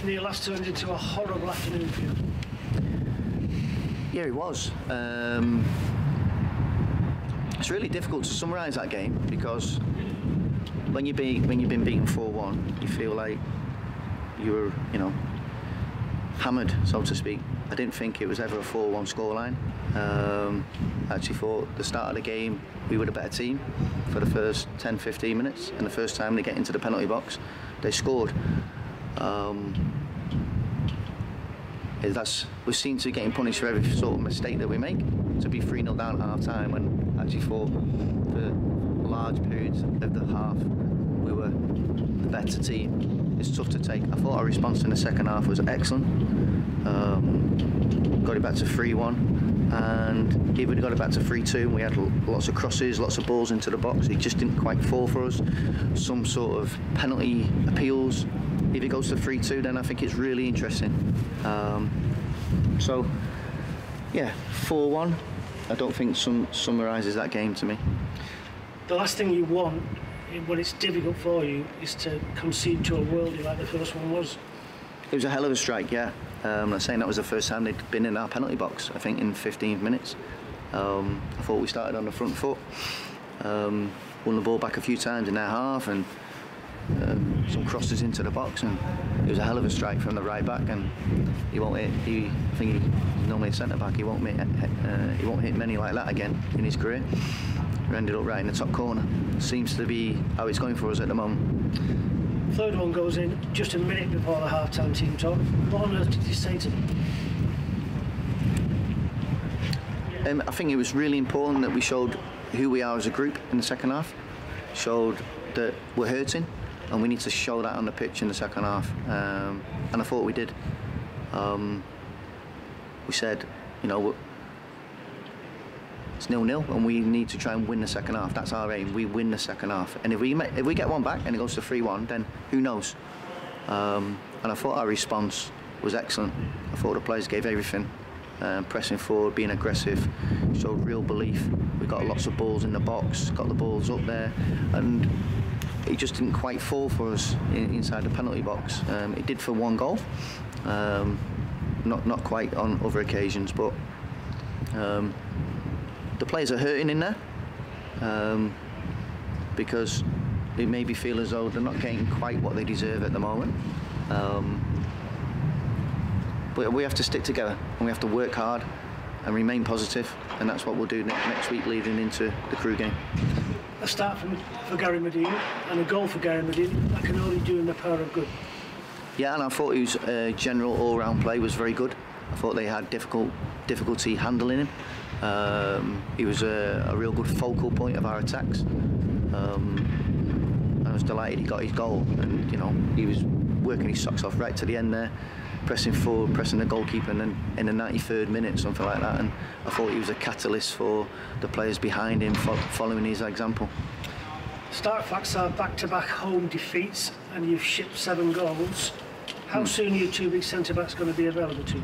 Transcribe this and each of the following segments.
Neil, that's turned into a horrible afternoon for you. Yeah, it was. It's really difficult to summarise that game because when you've been beaten 4-1, you feel like you were, hammered, so to speak. I didn't think it was ever a 4-1 scoreline. I actually thought the start of the game we were the better team for the first 10-15 minutes, and the first time they get into the penalty box, they scored. We seem to be getting punished for every sort of mistake that we make. To be 3-0 down at half time, when I actually thought for large periods of the half we were the better team. It's tough to take. I thought our response in the second half was excellent. Got it back to 3-1, and even got it back to 3-2. We had lots of crosses, lots of balls into the box. It just didn't quite fall for us. Some sort of penalty appeals. If it goes to 3-2, then I think it's really interesting. So, yeah, 4-1. I don't think summarises that game to me. The last thing you want when it's difficult for you is to concede to a worldie like the first one was. It was a hell of a strike, yeah. I'm saying that was the first time they'd been in our penalty box, I think in 15 minutes. I thought we started on the front foot, won the ball back a few times in their half, and some crosses into the box, and it was a hell of a strike from the right back. And he won't hit. I think he's normally a centre back. He won't hit many like that again in his career. We ended up right in the top corner. Seems to be how it's going for us at the moment. Third one goes in just a minute before the half-time team talk. What on earth did you say to them? I think it was really important that we showed who we are as a group in the second half. Showed that we're hurting, and we need to show that on the pitch in the second half. And I thought we did. We said, it's 0-0, and we need to try and win the second half. That's our aim. We win the second half, and if we get one back and it goes to 3-1, then who knows? And I thought our response was excellent. I thought the players gave everything, pressing forward, being aggressive, showed real belief. We got lots of balls in the box, got the balls up there, and it just didn't quite fall for us inside the penalty box. It did for one goal, not quite on other occasions, but. The players are hurting in there because they maybe feel as though they're not getting quite what they deserve at the moment. But we have to stick together, and we have to work hard and remain positive, and that's what we'll do next week leading into the Crew game. A start for Gary Medina and a goal for Gary Medina. That can only do him the power of good. Yeah, and I thought his general all-round play was very good. I thought they had difficulty handling him. He was a real good focal point of our attacks. I was delighted he got his goal, and he was working his socks off right to the end there, pressing forward, pressing the goalkeeper, and then in the 93rd minute, something like that. And I thought he was a catalyst for the players behind him, following his example. Start facts are back-to-back home defeats, and you've shipped 7 goals. How soon are your 2 big centre-backs going to be available to you?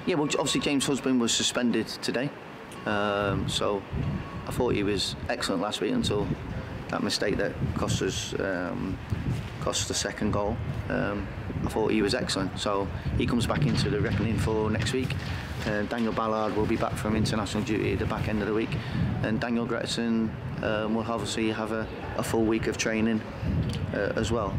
Yeah, well, obviously James Husband was suspended today, so I thought he was excellent last week until that mistake that cost the second goal. I thought he was excellent, so he comes back into the reckoning for next week. Daniel Ballard will be back from international duty at the back end of the week, and Daniel Gretson will obviously have a full week of training as well.